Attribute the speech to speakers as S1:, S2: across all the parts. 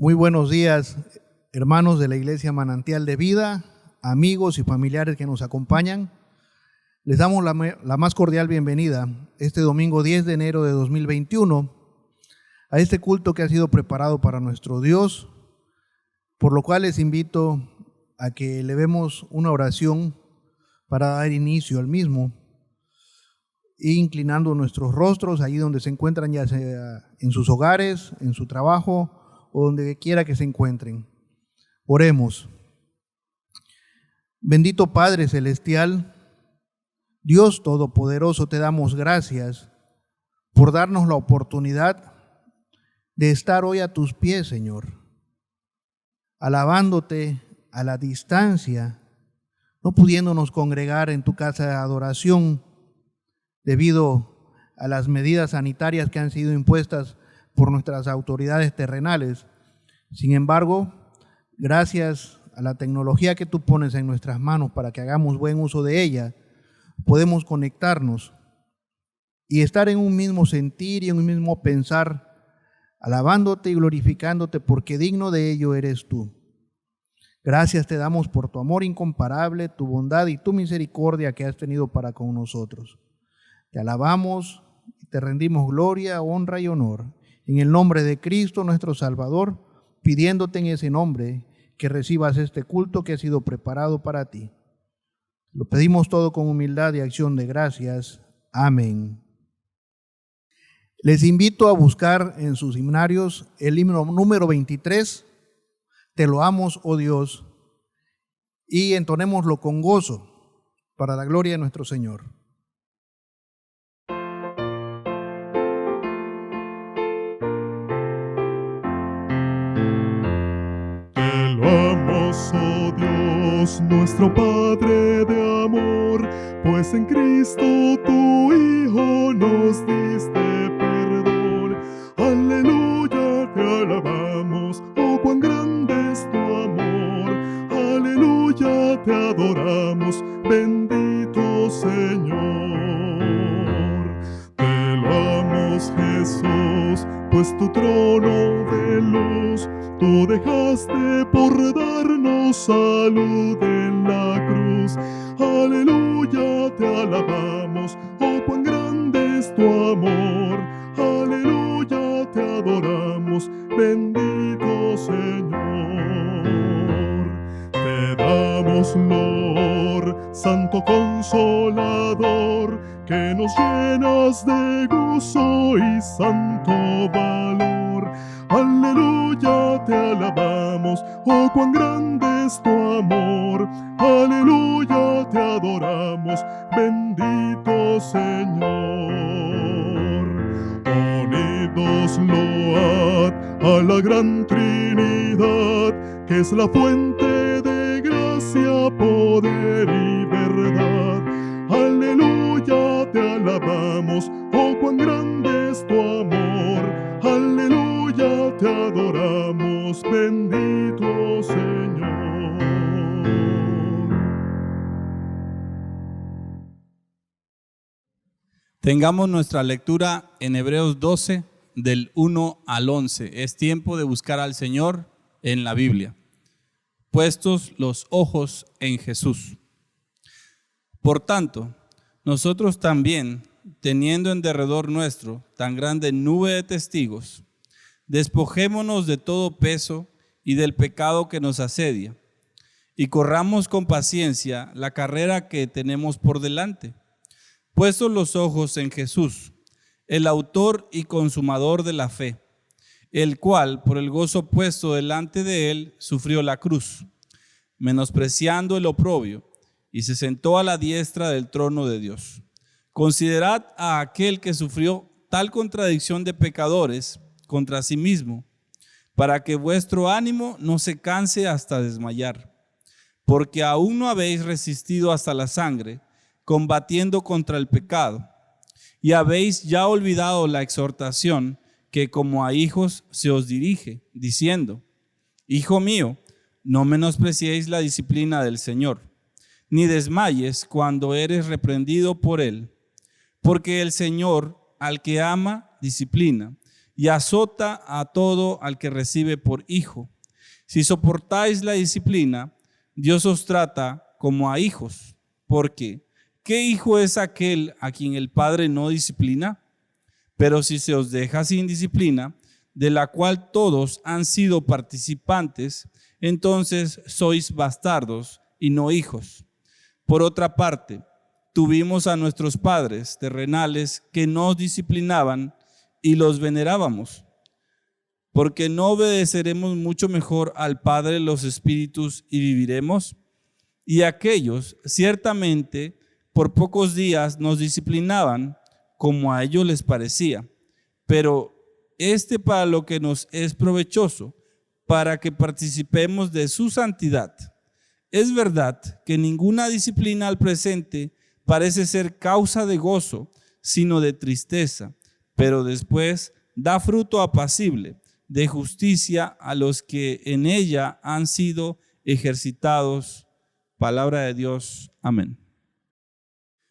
S1: Muy buenos días, hermanos de la Iglesia Manantial de Vida, amigos y familiares que nos acompañan. Les damos la más cordial bienvenida este domingo 10 de enero de 2021 a este culto que ha sido preparado para nuestro Dios, por lo cual les invito a que elevemos una oración para dar inicio al mismo, inclinando nuestros rostros allí donde se encuentran, ya sea en sus hogares, en su trabajo o donde quiera que se encuentren. Oremos. Bendito Padre Celestial, Dios Todopoderoso, te damos gracias por darnos la oportunidad de estar hoy a tus pies, Señor, alabándote a la distancia, no pudiéndonos congregar en tu casa de adoración debido a las medidas sanitarias que han sido impuestas por nuestras autoridades terrenales. Sin embargo, gracias a la tecnología que tú pones en nuestras manos para que hagamos buen uso de ella, podemos conectarnos y estar en un mismo sentir y en un mismo pensar, alabándote y glorificándote, porque digno de ello eres tú. Gracias te damos por tu amor incomparable, tu bondad y tu misericordia que has tenido para con nosotros. Te alabamos y te rendimos gloria, honra y honor en el nombre de Cristo nuestro Salvador, pidiéndote en ese nombre que recibas este culto que ha sido preparado para ti. Lo pedimos todo con humildad y acción de gracias. Amén. Les invito a buscar en sus himnarios el himno número 23, Te loamos, oh Dios, y entonémoslo con gozo para la gloria de nuestro Señor.
S2: Te loamos, oh Dios, nuestro Padre de amor, pues en Cristo tu Hijo nos diste perdón. Aleluya, te alabamos, oh cuán grande es tu amor. Aleluya, te adoramos, bendito Señor. Te loamos, Jesús, pues tu trono de luz tú dejaste por darnos salud en la cruz. Aleluya, te alabamos, oh cuán grande es tu amor. Aleluya, te adoramos, bendito Señor. Te damos loor, Santo Consolador, que nos llenas de gozo y santo valor. Aleluya, te alabamos, oh cuán grande es tu amor. Aleluya, te adoramos, bendito Señor. Unidos load a la gran Trinidad, que es la fuente de gracia, poder y verdad. Aleluya, te alabamos, oh cuán grande es tu amor. Aleluya, te adoramos, bendito Señor.
S3: Tengamos nuestra lectura en Hebreos 12, del 1 al 11. Es tiempo de buscar al Señor en la Biblia. Puestos los ojos en Jesús. Por tanto, nosotros también, teniendo en derredor nuestro tan grande nube de testigos, despojémonos de todo peso y del pecado que nos asedia, y corramos con paciencia la carrera que tenemos por delante, puestos los ojos en Jesús, el autor y consumador de la fe, el cual, por el gozo puesto delante de él, sufrió la cruz, menospreciando el oprobio, y se sentó a la diestra del trono de Dios. Considerad a aquel que sufrió tal contradicción de pecadores contra sí mismo, para que vuestro ánimo no se canse hasta desmayar, porque aún no habéis resistido hasta la sangre, combatiendo contra el pecado, y habéis ya olvidado la exhortación que como a hijos se os dirige, diciendo: Hijo mío, no menospreciéis la disciplina del Señor, ni desmayes cuando eres reprendido por él, porque el Señor al que ama disciplina, y azota a todo al que recibe por hijo. Si soportáis la disciplina, Dios os trata como a hijos, porque ¿qué hijo es aquel a quien el Padre no disciplina? Pero si se os deja sin disciplina, de la cual todos han sido participantes, entonces sois bastardos y no hijos. Por otra parte, tuvimos a nuestros padres terrenales que nos disciplinaban y los venerábamos, porque no obedeceremos mucho mejor al Padre de los Espíritus y viviremos. Y aquellos ciertamente por pocos días nos disciplinaban como a ellos les parecía, pero para lo que nos es provechoso, para que participemos de su santidad. Es verdad que ninguna disciplina al presente parece ser causa de gozo, sino de tristeza, pero después da fruto apacible de justicia a los que en ella han sido ejercitados. Palabra de Dios. Amén.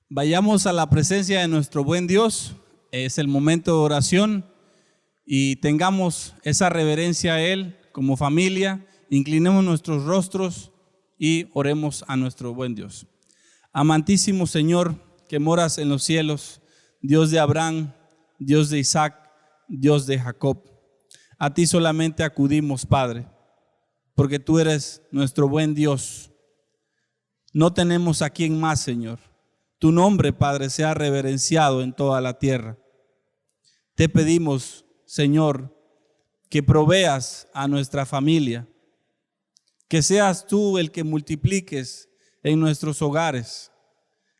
S3: Vayamos a la presencia de nuestro buen Dios. Es el momento de oración y tengamos esa reverencia a Él como familia. Inclinemos nuestros rostros y oremos a nuestro buen Dios. Amantísimo Señor, que moras en los cielos, Dios de Abraham, Dios de Isaac, Dios de Jacob. A ti solamente acudimos, Padre, porque tú eres nuestro buen Dios. No tenemos a quien más, Señor. Tu nombre, Padre, sea reverenciado en toda la tierra. Te pedimos, Señor, que proveas a nuestra familia, que seas tú el que multipliques en nuestros hogares,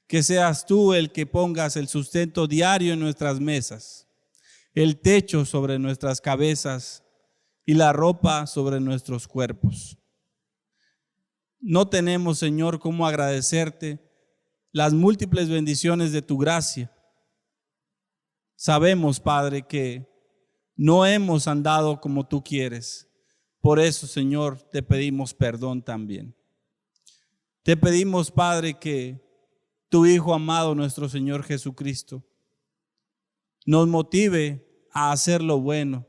S3: que seas tú el que pongas el sustento diario en nuestras mesas, el techo sobre nuestras cabezas y la ropa sobre nuestros cuerpos. No tenemos, Señor, cómo agradecerte las múltiples bendiciones de tu gracia. Sabemos, Padre, que no hemos andado como tú quieres. Por eso, Señor, te pedimos perdón también. Te pedimos, Padre, que tu Hijo amado, nuestro Señor Jesucristo, nos motive a hacer lo bueno,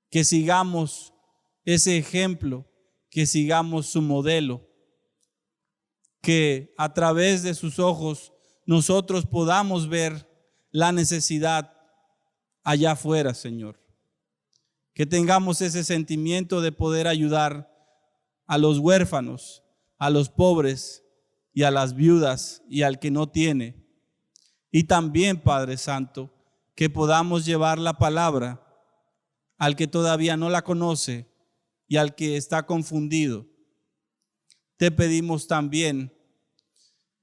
S3: que sigamos ese ejemplo, que sigamos su modelo, que a través de sus ojos nosotros podamos ver la necesidad allá afuera, Señor. Que tengamos ese sentimiento de poder ayudar a los huérfanos, a los pobres y a las viudas y al que no tiene. Y también, Padre Santo, que podamos llevar la palabra al que todavía no la conoce y al que está confundido. Te pedimos también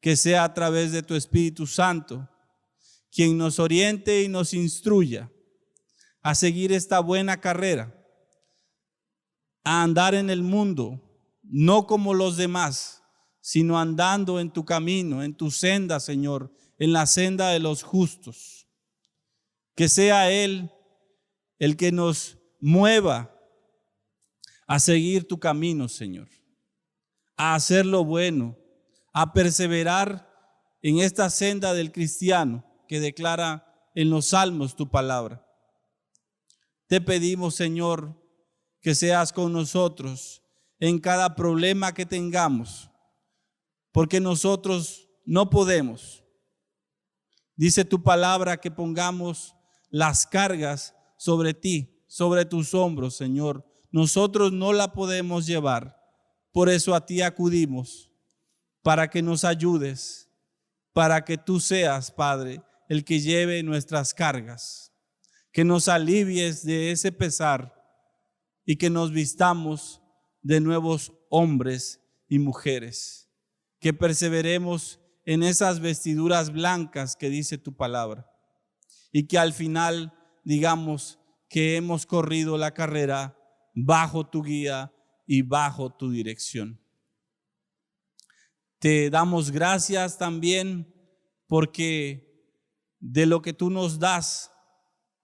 S3: que sea a través de tu Espíritu Santo quien nos oriente y nos instruya a seguir esta buena carrera, a andar en el mundo, no como los demás, sino andando en tu camino, en tu senda, Señor, en la senda de los justos. Que sea Él el que nos mueva a seguir tu camino, Señor, a hacer lo bueno, a perseverar en esta senda del cristiano que declara en los salmos tu palabra. Te pedimos, Señor, que seas con nosotros en cada problema que tengamos, porque nosotros no podemos. Dice tu palabra que pongamos las cargas sobre ti, sobre tus hombros, Señor. Nosotros no la podemos llevar. Por eso a ti acudimos, para que nos ayudes, para que tú seas, Padre, el que lleve nuestras cargas, que nos alivies de ese pesar y que nos vistamos de nuevos hombres y mujeres, que perseveremos en esas vestiduras blancas que dice tu palabra y que al final digamos que hemos corrido la carrera bajo tu guía y bajo tu dirección. Te damos gracias también porque de lo que tú nos das,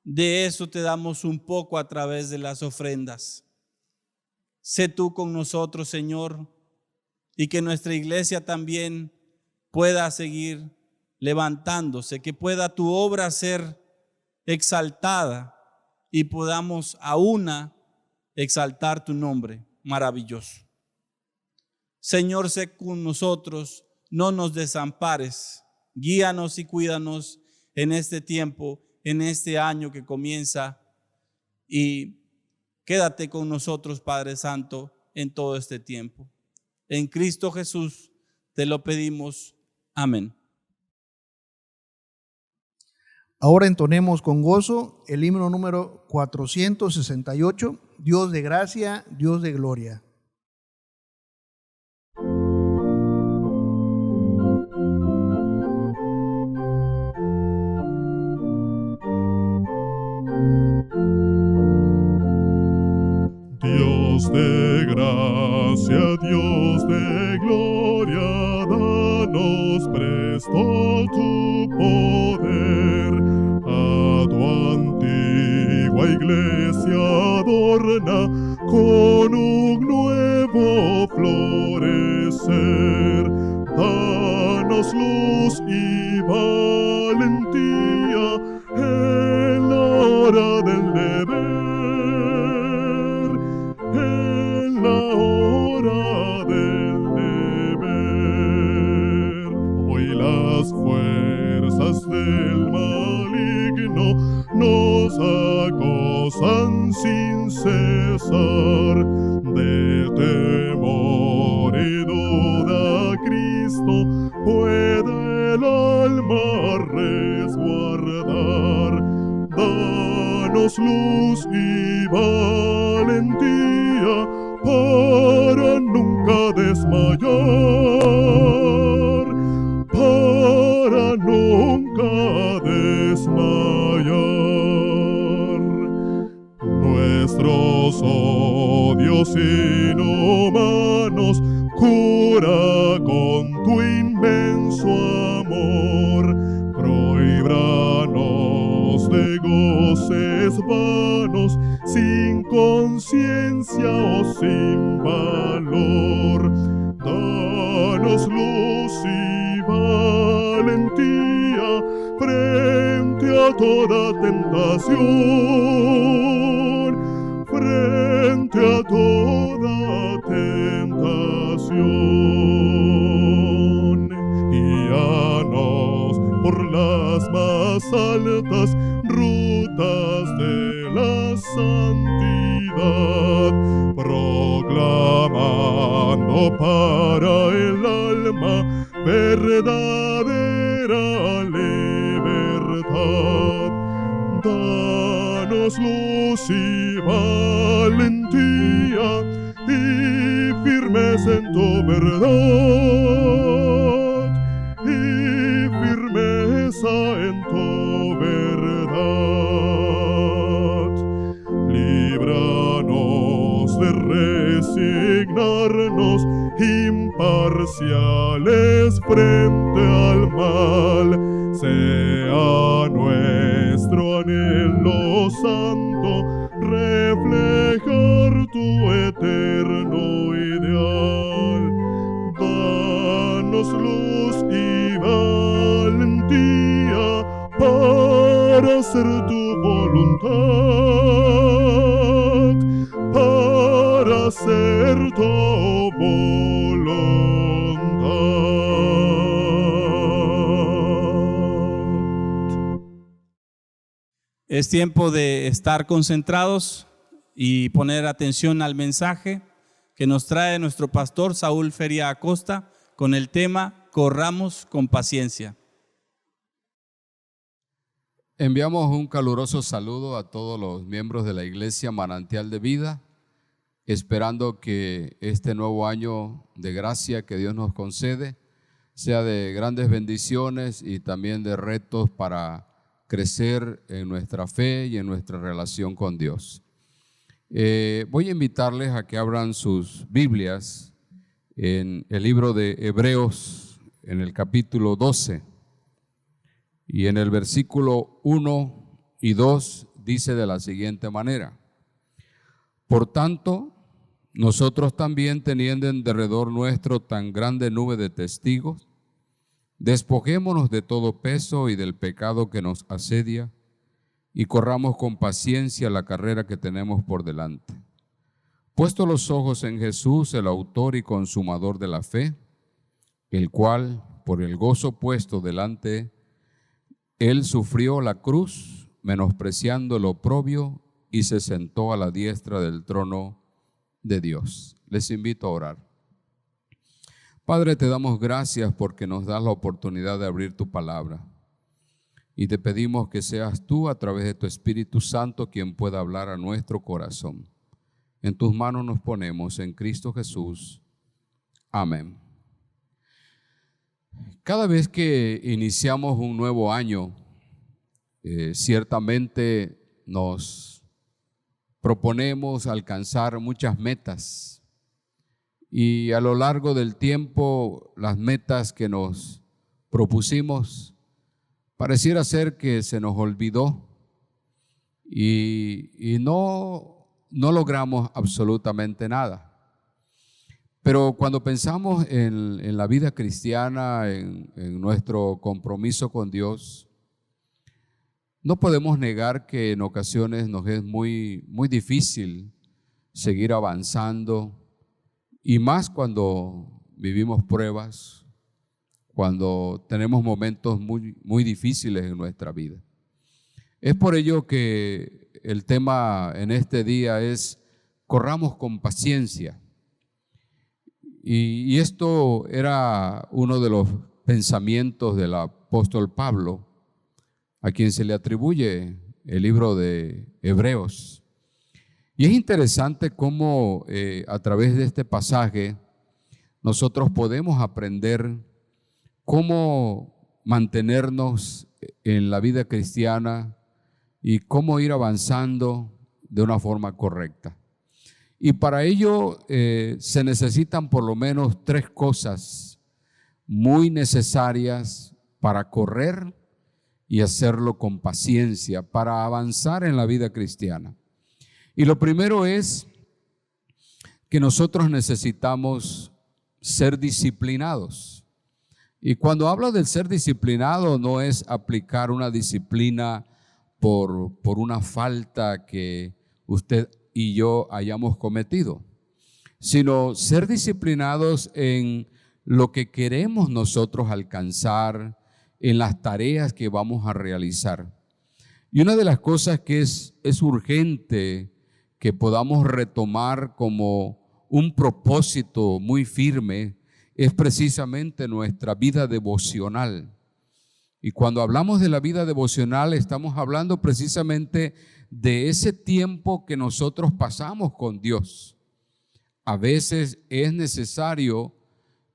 S3: de eso te damos un poco a través de las ofrendas. Sé tú con nosotros, Señor, y que nuestra iglesia también pueda seguir levantándose, que pueda tu obra ser exaltada y podamos a una exaltar tu nombre maravilloso. Señor, sé con nosotros, no nos desampares, guíanos y cuídanos en este tiempo, en este año que comienza, y quédate con nosotros, Padre Santo, en todo este tiempo. En Cristo Jesús te lo pedimos. Amén.
S1: Ahora entonemos con gozo el himno número 468, Dios de gracia, Dios de gloria.
S2: Dios de gracia, Dios de gloria, danos presto tu poder. A tu antigua iglesia adorna con un nuevo florecer. Danos luz y valentía en la hora del deber. En la hora del deber. Hoy las fuerzas del maligno nos acosan sin cesar. De temor y duda Cristo puede el alma resguardar. Danos luz y valentía para nunca desmayar, para nunca desmayar. Nuestros odios inhumanos cura con tu inmenso amor. Prohíbranos de goces vanos, sin conciencia o sin valor. Danos luz y valentía frente a toda tentación, frente a toda tentación. Guíanos por las más altas rutas de la santidad, proclamando para el alma verdadera libertad. Danos luz y valentía y firmeza en tu verdad, y firmeza en tu verdad. Líbranos de resignarnos imparciales frente al mal. Sea nuestro anhelo santo reflejar tu eterno ideal. Danos luz y valentía para hacer tu voluntad, para hacer tu voluntad.
S3: Es tiempo de estar concentrados y poner atención al mensaje que nos trae nuestro pastor Saúl Feria Acosta con el tema Corramos con paciencia.
S4: Enviamos un caluroso saludo a todos los miembros de la Iglesia Manantial de Vida, esperando que este nuevo año de gracia que Dios nos concede sea de grandes bendiciones y también de retos para crecer en nuestra fe y en nuestra relación con Dios. Voy a invitarles a que abran sus Biblias en el libro de Hebreos, en el capítulo 12, y en el versículo 1 y 2 dice de la siguiente manera: por tanto, nosotros también, teniendo en derredor nuestro tan grande nube de testigos, despojémonos de todo peso y del pecado que nos asedia, y corramos con paciencia la carrera que tenemos por delante. Puesto los ojos en Jesús, el autor y consumador de la fe, el cual, por el gozo puesto delante, él sufrió la cruz, menospreciando el oprobio, y se sentó a la diestra del trono de Dios. Les invito a orar. Padre, te damos gracias porque nos das la oportunidad de abrir tu palabra. Y te pedimos que seas tú, a través de tu Espíritu Santo, quien pueda hablar a nuestro corazón. En tus manos nos ponemos, en Cristo Jesús. Amén. Cada vez que iniciamos un nuevo año, ciertamente nos proponemos alcanzar muchas metas. Y a lo largo del tiempo, las metas que nos propusimos, pareciera ser que se nos olvidó y no logramos absolutamente nada. Pero cuando pensamos en la vida cristiana, en nuestro compromiso con Dios, no podemos negar que en ocasiones nos es muy difícil seguir avanzando, y más cuando vivimos pruebas, cuando tenemos momentos muy difíciles en nuestra vida. Es por ello que el tema en este día es: corramos con paciencia. Y esto era uno de los pensamientos del apóstol Pablo, a quien se le atribuye el libro de Hebreos. Y es interesante cómo a través de este pasaje nosotros podemos aprender cómo mantenernos en la vida cristiana y cómo ir avanzando de una forma correcta. Y para ello se necesitan por lo menos 3 cosas muy necesarias para correr y hacerlo con paciencia, para avanzar en la vida cristiana. Y lo primero es que nosotros necesitamos ser disciplinados. Y cuando hablo del ser disciplinado, no es aplicar una disciplina por una falta que usted y yo hayamos cometido, sino ser disciplinados en lo que queremos nosotros alcanzar, en las tareas que vamos a realizar. Y una de las cosas que es urgente que podamos retomar como un propósito muy firme es precisamente nuestra vida devocional. Y cuando hablamos de la vida devocional, estamos hablando precisamente de ese tiempo que nosotros pasamos con Dios. A veces es necesario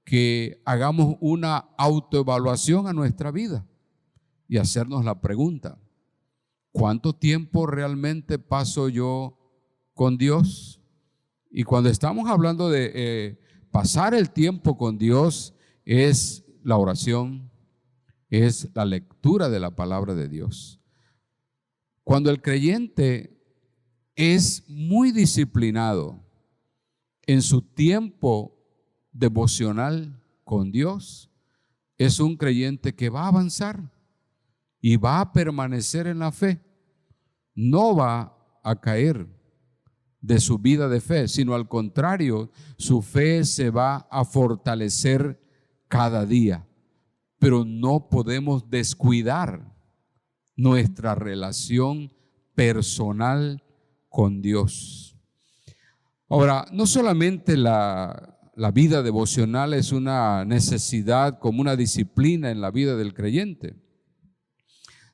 S4: que hagamos una autoevaluación a nuestra vida y hacernos la pregunta: ¿cuánto tiempo realmente paso yo con Dios? Y cuando estamos hablando de pasar el tiempo con Dios, es la oración, es la lectura de la palabra de Dios. Cuando el creyente es muy disciplinado en su tiempo devocional con Dios, es un creyente que va a avanzar y va a permanecer en la fe. No va a caer de su vida de fe, sino al contrario, su fe se va a fortalecer cada día. Pero no podemos descuidar nuestra relación personal con Dios. Ahora, no solamente la vida devocional es una necesidad como una disciplina en la vida del creyente.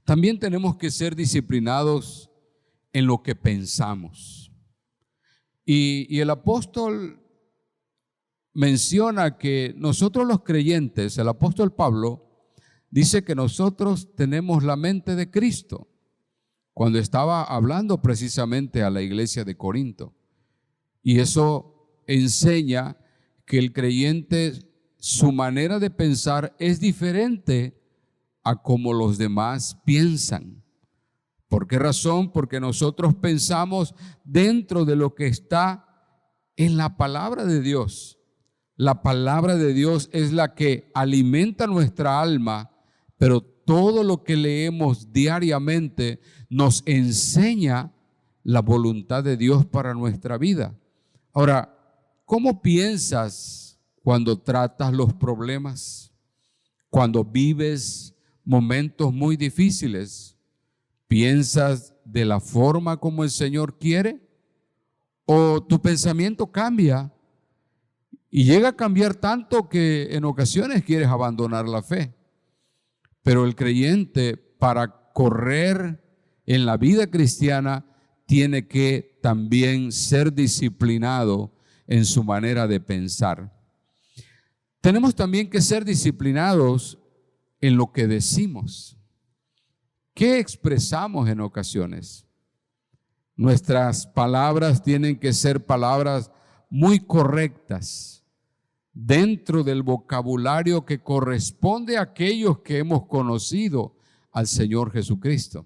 S4: También tenemos que ser disciplinados en lo que pensamos. Y el apóstol menciona que nosotros los creyentes, el apóstol Pablo, dice que nosotros tenemos la mente de Cristo, cuando estaba hablando precisamente a la iglesia de Corinto. Y eso enseña que el creyente, su manera de pensar es diferente a como los demás piensan. ¿Por qué razón? Porque nosotros pensamos dentro de lo que está en la palabra de Dios. La palabra de Dios es la que alimenta nuestra alma, pero todo lo que leemos diariamente nos enseña la voluntad de Dios para nuestra vida. Ahora, ¿cómo piensas cuando tratas los problemas? Cuando vives momentos muy difíciles, ¿piensas de la forma como el Señor quiere? ¿O tu pensamiento cambia y llega a cambiar tanto que en ocasiones quieres abandonar la fe? Pero el creyente, para correr en la vida cristiana, tiene que también ser disciplinado en su manera de pensar. Tenemos también que ser disciplinados en lo que decimos. ¿Qué expresamos en ocasiones? Nuestras palabras tienen que ser palabras muy correctas, dentro del vocabulario que corresponde a aquellos que hemos conocido al Señor Jesucristo.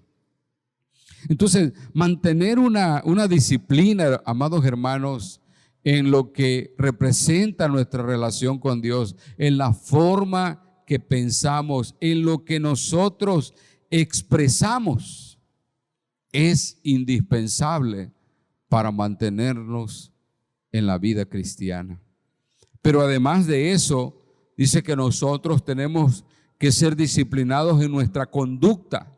S4: Entonces, mantener una disciplina, amados hermanos, en lo que representa nuestra relación con Dios, en la forma que pensamos, en lo que nosotros expresamos, es indispensable para mantenernos en la vida cristiana. Pero además de eso, dice que nosotros tenemos que ser disciplinados en nuestra conducta,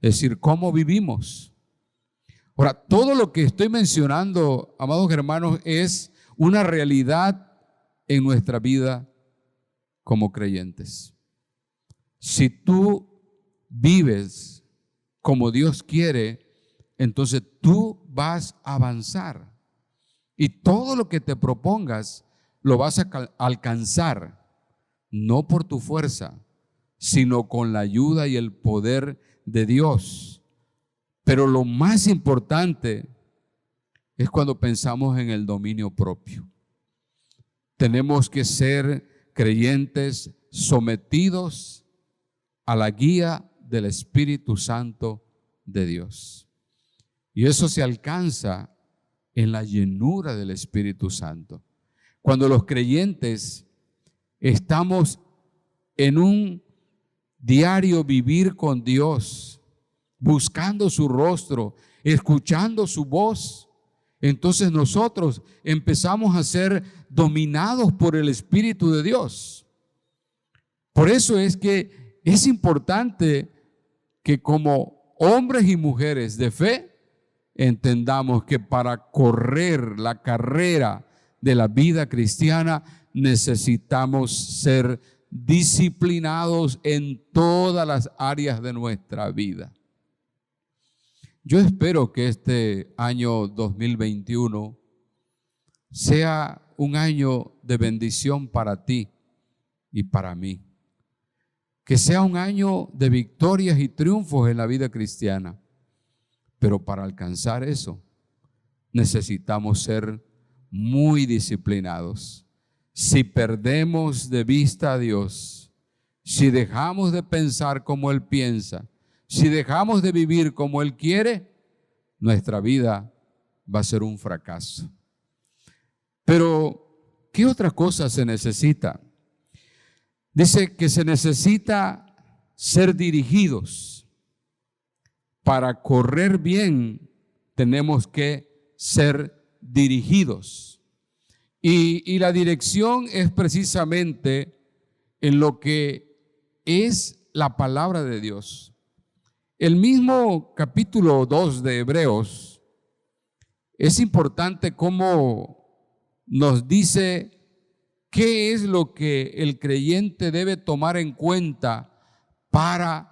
S4: es decir, cómo vivimos. Ahora, todo lo que estoy mencionando, amados hermanos, es una realidad en nuestra vida como creyentes. Si tú vives como Dios quiere, entonces tú vas a avanzar. Y todo lo que te propongas lo vas a alcanzar, no por tu fuerza, sino con la ayuda y el poder de Dios. Pero lo más importante es cuando pensamos en el dominio propio. Tenemos que ser creyentes sometidos a la guía del Espíritu Santo de Dios. Y eso se alcanza en la llenura del Espíritu Santo. Cuando los creyentes estamos en un diario vivir con Dios, buscando su rostro, escuchando su voz, entonces nosotros empezamos a ser dominados por el Espíritu de Dios. Por eso es que es importante que como hombres y mujeres de fe entendamos que para correr la carrera de la vida cristiana necesitamos ser disciplinados en todas las áreas de nuestra vida. Yo espero que este año 2021 sea un año de bendición para ti y para mí. Que sea un año de victorias y triunfos en la vida cristiana. Pero para alcanzar eso, necesitamos ser muy disciplinados. Si perdemos de vista a Dios, si dejamos de pensar como Él piensa, si dejamos de vivir como Él quiere, nuestra vida va a ser un fracaso. Pero, ¿qué otra cosa se necesita? Dice que se necesita ser dirigidos. Para correr bien, tenemos que ser dirigidos. Y la dirección es precisamente en lo que es la palabra de Dios. El mismo capítulo 2 de Hebreos es importante cómo nos dice qué es lo que el creyente debe tomar en cuenta para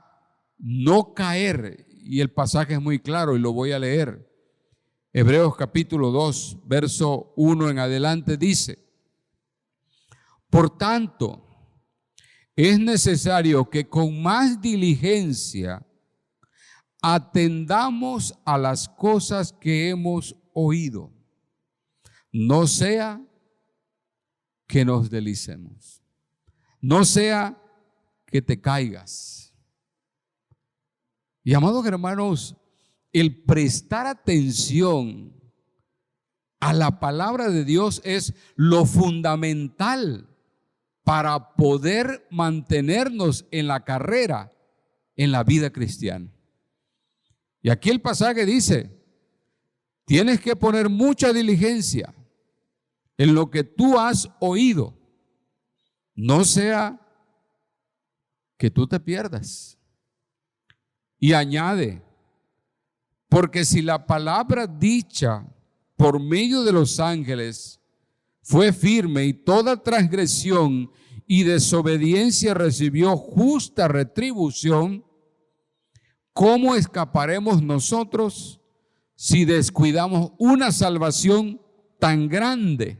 S4: no caer. Y el pasaje es muy claro y lo voy a leer. Hebreos capítulo 2, verso 1 en adelante dice: por tanto, es necesario que con más diligencia atendamos a las cosas que hemos oído, no sea que nos deslicemos, no sea que te caigas. Y amados hermanos, el prestar atención a la palabra de Dios es lo fundamental para poder mantenernos en la carrera en la vida cristiana. Y aquí el pasaje dice, tienes que poner mucha diligencia en lo que tú has oído, no sea que tú te pierdas. Y añade, porque si la palabra dicha por medio de los ángeles fue firme y toda transgresión y desobediencia recibió justa retribución, ¿cómo escaparemos nosotros si descuidamos una salvación tan grande?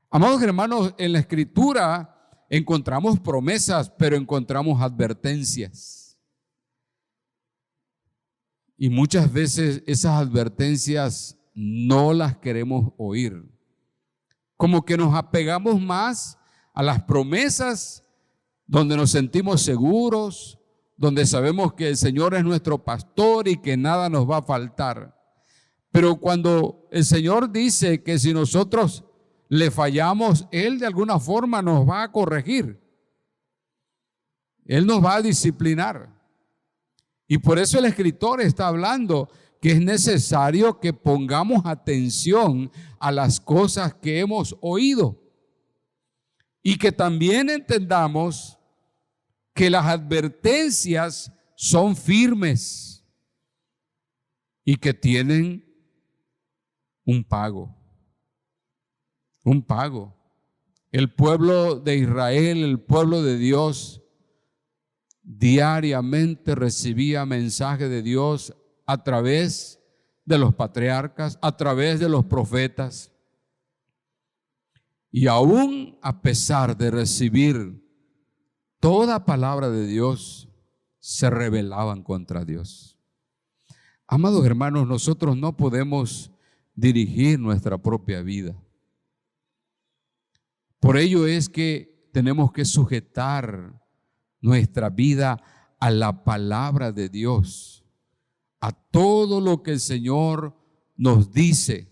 S4: Amados hermanos, en la Escritura encontramos promesas, pero encontramos advertencias. Y muchas veces esas advertencias no las queremos oír. Como que nos apegamos más a las promesas donde nos sentimos seguros, donde sabemos que el Señor es nuestro pastor y que nada nos va a faltar. Pero cuando el Señor dice que si nosotros le fallamos, Él de alguna forma nos va a corregir. Él nos va a disciplinar. Y por eso el escritor está hablando que es necesario que pongamos atención a las cosas que hemos oído y que también entendamos que las advertencias son firmes y que tienen un pago. Un pago. El pueblo de Israel, el pueblo de Dios, diariamente recibía mensaje de Dios a través de los patriarcas, a través de los profetas. Y aún a pesar de recibir toda palabra de Dios, se rebelaban contra Dios. Amados hermanos, nosotros no podemos dirigir nuestra propia vida. Por ello es que tenemos que sujetar nuestra vida a la palabra de Dios, a todo lo que el Señor nos dice,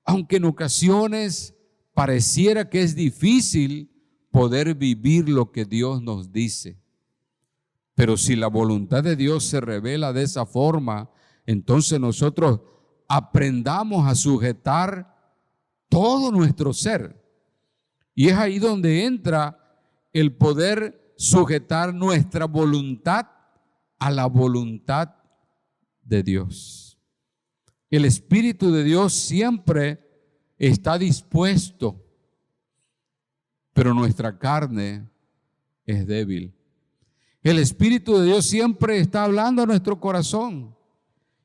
S4: aunque en ocasiones pareciera que es difícil poder vivir lo que Dios nos dice. Pero si la voluntad de Dios se revela de esa forma, entonces nosotros aprendamos a sujetar todo nuestro ser. Y es ahí donde entra el poder sujetar nuestra voluntad a la voluntad de Dios. El Espíritu de Dios siempre está dispuesto, pero nuestra carne es débil. El Espíritu de Dios siempre está hablando a nuestro corazón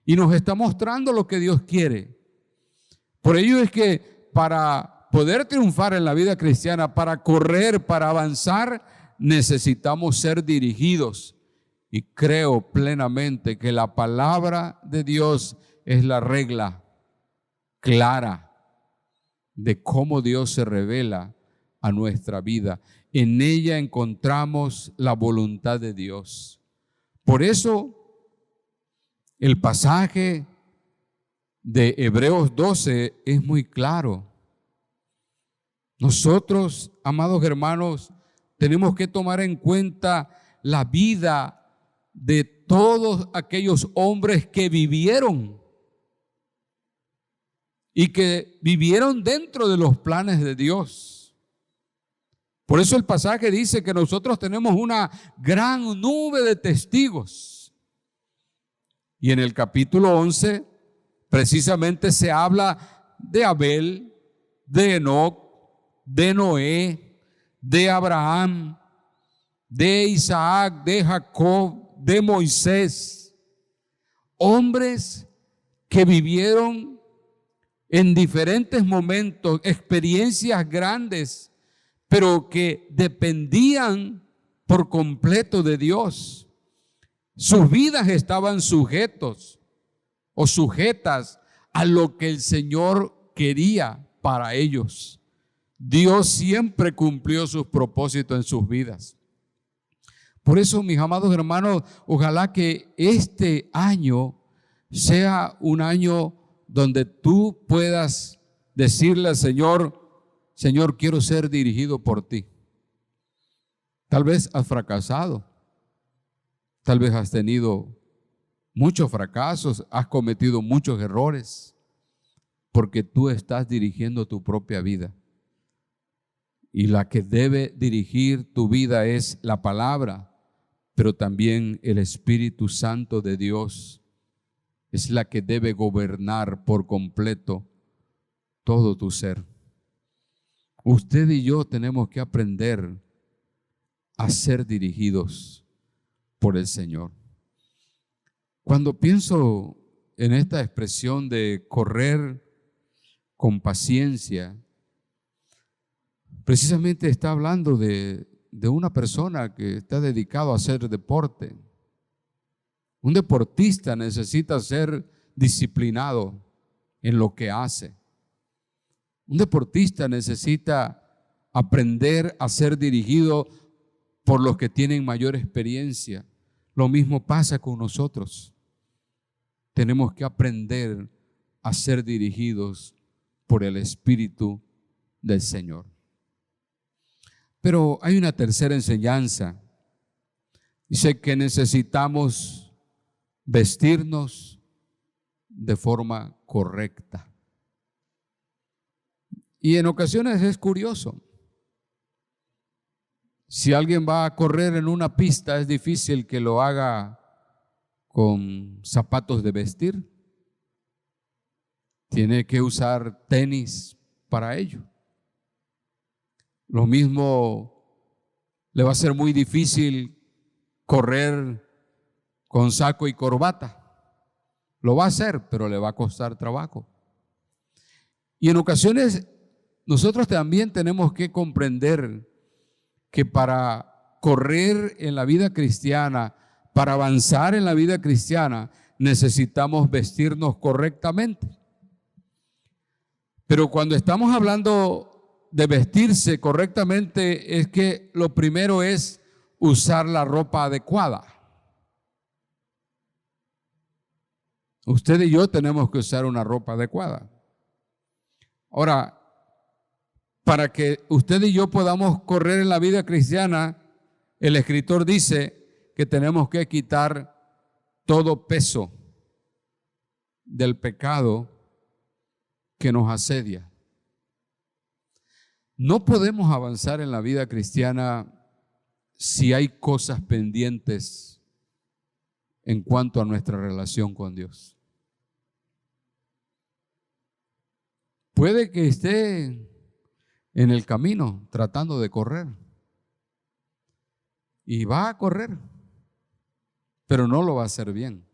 S4: y nos está mostrando lo que Dios quiere. Por ello es que para poder triunfar en la vida cristiana, para correr, para avanzar, necesitamos ser dirigidos. Y creo plenamente que la palabra de Dios es la regla clara de cómo Dios se revela a nuestra vida. En ella encontramos la voluntad de Dios. Por eso el pasaje de Hebreos 12 es muy claro. Nosotros, amados hermanos, tenemos que tomar en cuenta la vida de todos aquellos hombres que vivieron y que vivieron dentro de los planes de Dios. Por eso el pasaje dice que nosotros tenemos una gran nube de testigos. Y en el capítulo 11 precisamente se habla de Abel, de Enoc, de Noé, de Abraham, de Isaac, de Jacob, de Moisés. Hombres que vivieron en diferentes momentos experiencias grandes, pero que dependían por completo de Dios. Sus vidas estaban sujetas a lo que el Señor quería para ellos. Dios siempre cumplió sus propósitos en sus vidas. Por eso, mis amados hermanos, ojalá que este año sea un año donde tú puedas decirle al Señor: Señor, quiero ser dirigido por ti. Tal vez has fracasado, Tal vez has tenido muchos fracasos, has cometido muchos errores, porque tú estás dirigiendo tu propia vida. Y la que debe dirigir tu vida es la palabra, pero también el Espíritu Santo de Dios es la que debe gobernar por completo todo tu ser. Usted y yo tenemos que aprender a ser dirigidos por el Señor. Cuando pienso en esta expresión de correr con paciencia, precisamente está hablando de una persona que está dedicado a hacer deporte. Un deportista necesita ser disciplinado en lo que hace. Un deportista necesita aprender a ser dirigido por los que tienen mayor experiencia. Lo mismo pasa con nosotros. Tenemos que aprender a ser dirigidos por el Espíritu del Señor. Pero hay una tercera enseñanza. Dice que necesitamos vestirnos de forma correcta. Y en ocasiones es curioso. Si alguien va a correr en una pista, es difícil que lo haga con zapatos de vestir. Tiene que usar tenis para ello. Lo mismo le va a ser muy difícil correr con saco y corbata. Lo va a hacer, pero le va a costar trabajo. Y en ocasiones nosotros también tenemos que comprender que para correr en la vida cristiana, para avanzar en la vida cristiana, necesitamos vestirnos correctamente. Pero cuando estamos hablando de vestirse correctamente, es que lo primero es usar la ropa adecuada. Usted y yo tenemos que usar una ropa adecuada. Ahora, para que usted y yo podamos correr en la vida cristiana, el escritor dice que tenemos que quitar todo peso del pecado que nos asedia. No podemos avanzar en la vida cristiana si hay cosas pendientes en cuanto a nuestra relación con Dios. Puede que esté en el camino tratando de correr y va a correr, pero no lo va a hacer bien.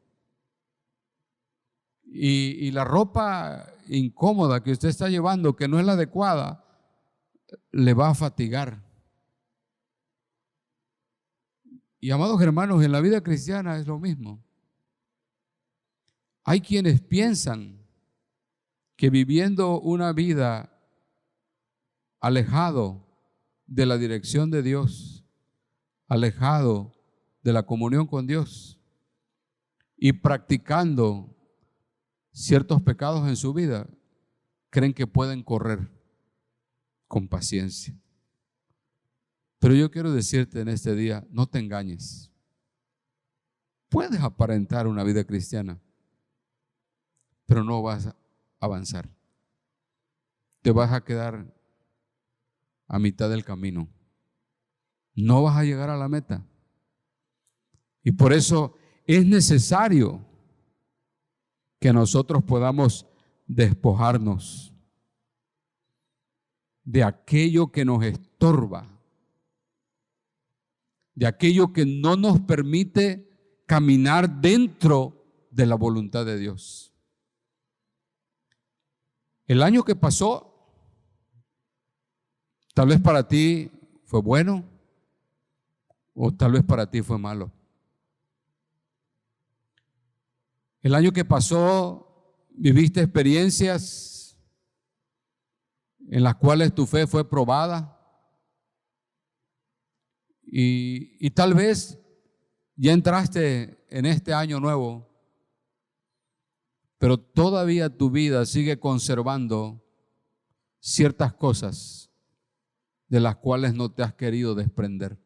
S4: Y la ropa incómoda que usted está llevando, que no es la adecuada, le va a fatigar. Y amados hermanos, en la vida cristiana es lo mismo. Hay quienes piensan que viviendo una vida alejado de la dirección de Dios, alejado de la comunión con Dios y practicando ciertos pecados en su vida, creen que pueden correr con paciencia. Pero yo quiero decirte en este día, no te engañes. Puedes aparentar una vida cristiana, pero no vas a avanzar. Te vas a quedar a mitad del camino. No vas a llegar a la meta. Y por eso es necesario que nosotros podamos despojarnos de aquello que nos estorba, de aquello que no nos permite caminar dentro de la voluntad de Dios. El año que pasó, tal vez para ti fue bueno o tal vez para ti fue malo. El año que pasó viviste experiencias en las cuales tu fe fue probada y tal vez ya entraste en este año nuevo, pero todavía tu vida sigue conservando ciertas cosas de las cuales no te has querido desprender.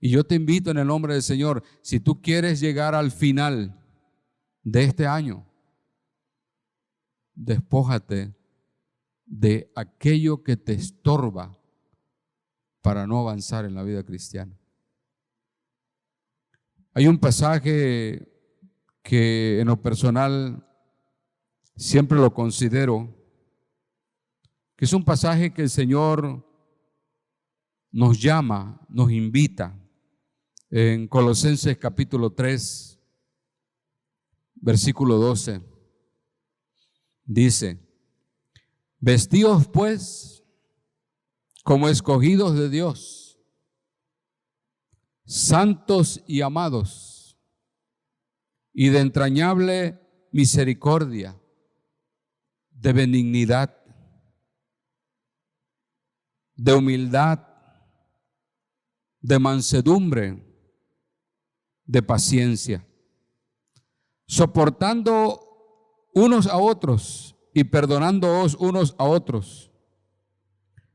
S4: Y yo te invito en el nombre del Señor, si tú quieres llegar al final de este año, despójate de aquello que te estorba para no avanzar en la vida cristiana. Hay un pasaje que en lo personal siempre lo considero, que es un pasaje que el Señor nos llama, nos invita. En Colosenses capítulo 3, versículo 12, dice: vestíos pues como escogidos de Dios, santos y amados, y de entrañable misericordia, de benignidad, de humildad, de mansedumbre, de paciencia, soportando unos a otros y perdonándoos unos a otros,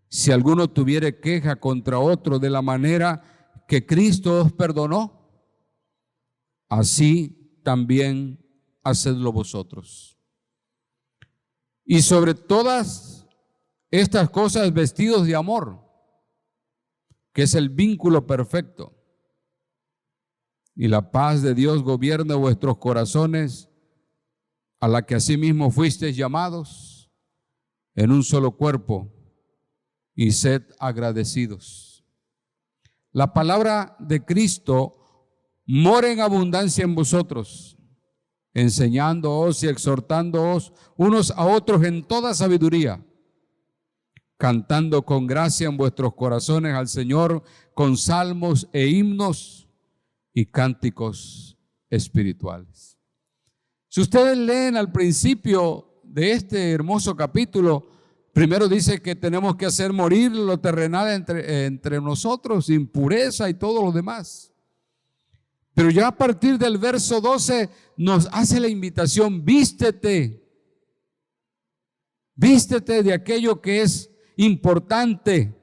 S4: si alguno tuviere queja contra otro, de la manera que Cristo os perdonó, así también hacedlo vosotros. Y sobre todas estas cosas vestidos de amor, que es el vínculo perfecto, y la paz de Dios gobierne vuestros corazones, a la que asimismo fuisteis llamados en un solo cuerpo, y sed agradecidos. La palabra de Cristo mora en abundancia en vosotros, enseñándoos y exhortándoos unos a otros en toda sabiduría, cantando con gracia en vuestros corazones al Señor con salmos e himnos y cánticos espirituales. Si ustedes leen al principio de este hermoso capítulo, primero dice que tenemos que hacer morir lo terrenal entre nosotros, impureza y todo lo demás. Pero ya a partir del verso 12 nos hace la invitación: vístete de aquello que es importante,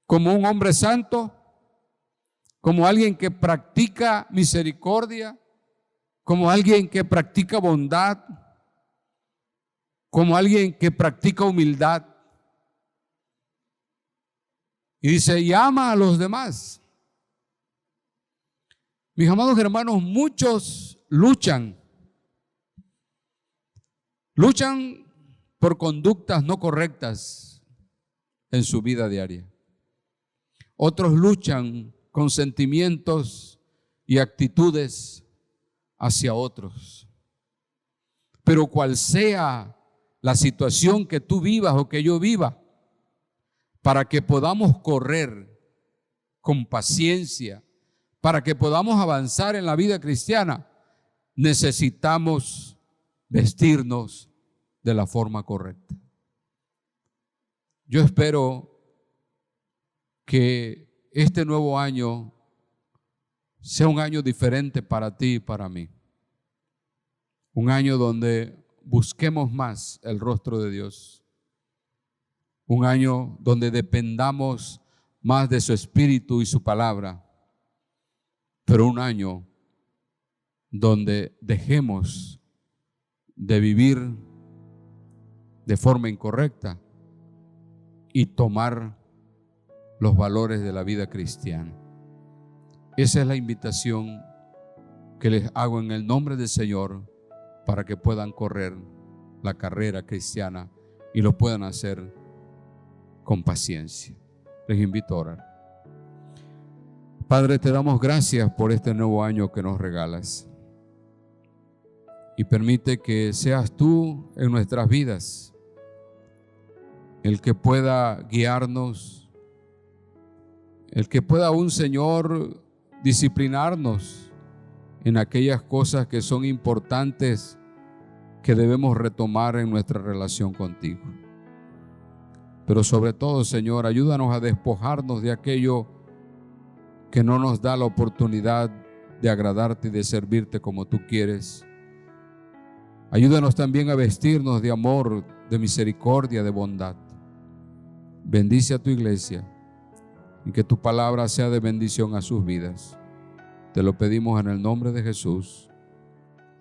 S4: como un hombre santo, como alguien que practica misericordia, como alguien que practica bondad, como alguien que practica humildad. Y dice, y ama a los demás. Mis amados hermanos, muchos luchan por conductas no correctas en su vida diaria. Otros luchan con sentimientos y actitudes hacia otros. Pero cual sea la situación que tú vivas o que yo viva, para que podamos correr con paciencia, para que podamos avanzar en la vida cristiana, necesitamos vestirnos de la forma correcta. Yo espero que este nuevo año sea un año diferente para ti y para mí. Un año donde busquemos más el rostro de Dios. Un año donde dependamos más de su Espíritu y su palabra. Pero un año donde dejemos de vivir de forma incorrecta y tomar los valores de la vida cristiana. Esa es la invitación que les hago en el nombre del Señor, para que puedan correr la carrera cristiana y lo puedan hacer con paciencia. Les invito a orar. Padre, te damos gracias por este nuevo año que nos regalas. Y permite que seas tú en nuestras vidas el que pueda guiarnos, el que pueda un Señor disciplinarnos en aquellas cosas que son importantes, que debemos retomar en nuestra relación contigo. Pero sobre todo, Señor, ayúdanos a despojarnos de aquello que no nos da la oportunidad de agradarte y de servirte como tú quieres. Ayúdanos también a vestirnos de amor, de misericordia, de bondad. Bendice a tu iglesia y que tu palabra sea de bendición a sus vidas. Te lo pedimos en el nombre de Jesús.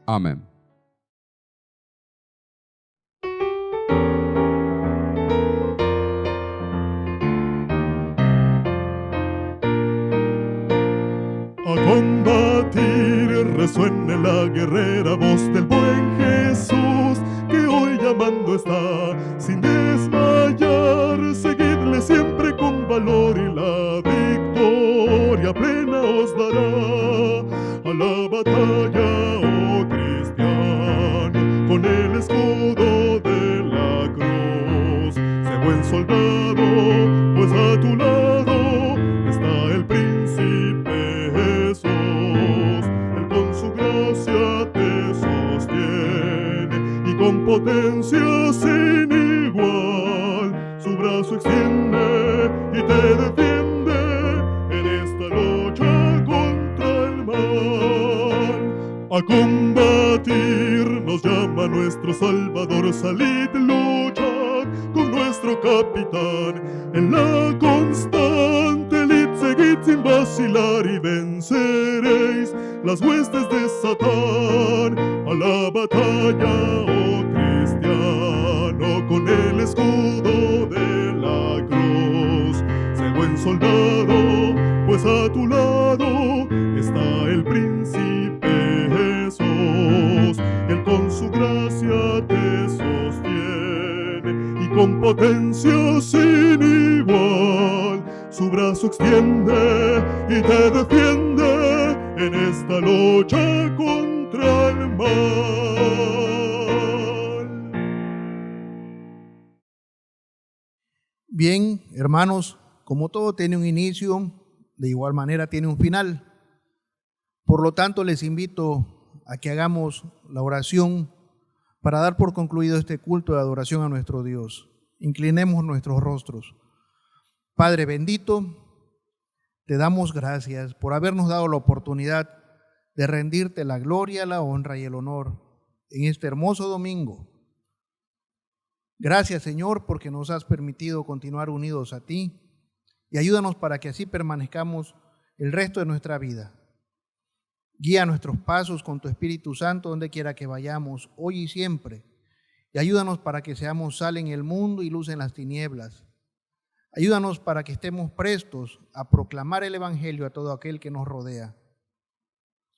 S4: Amén.
S2: A combatir resuene la guerrera voz del buen Jesús, que hoy llamando está sin desmayar. Seguidle siempre con valor y la victoria plena os dará. A la batalla, oh cristiano, con el escudo de la cruz. Sé buen soldado, pues a tu lado está el príncipe Jesús. Él con su gracia te sostiene y con potencia sin igual su brazo extiende y te defiende en esta lucha contra el mal. A combatir nos llama nuestro Salvador, salid, luchad con nuestro capitán. En la constante lid seguid sin vacilar y venceréis las huestes de Satán. A la batalla, oh cristiano, con el escudo de la cruz. Sé buen soldado, pues a tu lado está el príncipe Jesús. Él con su gracia te sostiene y con potencia sin igual su brazo extiende y te defiende en esta lucha contra el mal.
S1: Bien, hermanos, como todo tiene un inicio, de igual manera tiene un final. Por lo tanto, les invito a que hagamos la oración para dar por concluido este culto de adoración a nuestro Dios. Inclinemos nuestros rostros. Padre bendito, te damos gracias por habernos dado la oportunidad de rendirte la gloria, la honra y el honor en este hermoso domingo. Gracias, Señor, porque nos has permitido continuar unidos a ti, y ayúdanos para que así permanezcamos el resto de nuestra vida. Guía nuestros pasos con tu Espíritu Santo donde quiera que vayamos, hoy y siempre, y ayúdanos para que seamos sal en el mundo y luz en las tinieblas. Ayúdanos para que estemos prestos a proclamar el Evangelio a todo aquel que nos rodea.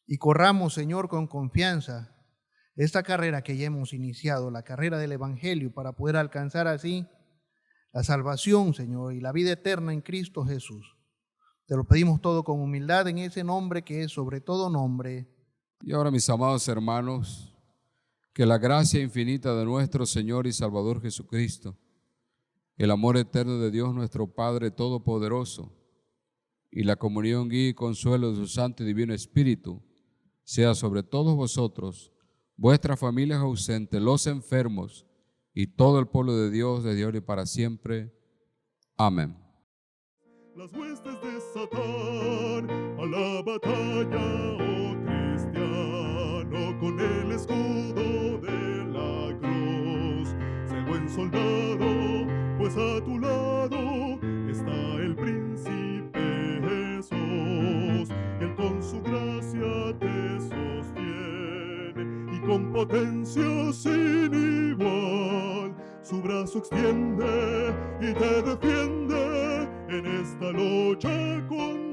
S1: Y corramos, Señor, con confianza esta carrera que ya hemos iniciado, la carrera del Evangelio, para poder alcanzar así la salvación, Señor, y la vida eterna en Cristo Jesús. Te lo pedimos todo con humildad en ese nombre que es sobre todo nombre.
S4: Y ahora, mis amados hermanos, que la gracia infinita de nuestro Señor y Salvador Jesucristo, el amor eterno de Dios nuestro Padre Todopoderoso y la comunión, guía y consuelo de su Santo y Divino Espíritu sea sobre todos vosotros, vuestras familias ausentes, los enfermos y todo el pueblo de Dios desde ahora y para siempre. Amén.
S2: Las huestes de Satán, a la batalla, oh cristiano, con el escudo de la cruz. Sé buen soldado, pues a tu lado está el príncipe Jesús. Él con su gracia te sostiene y con potencia sin igual su brazo extiende y te defiende en esta lucha con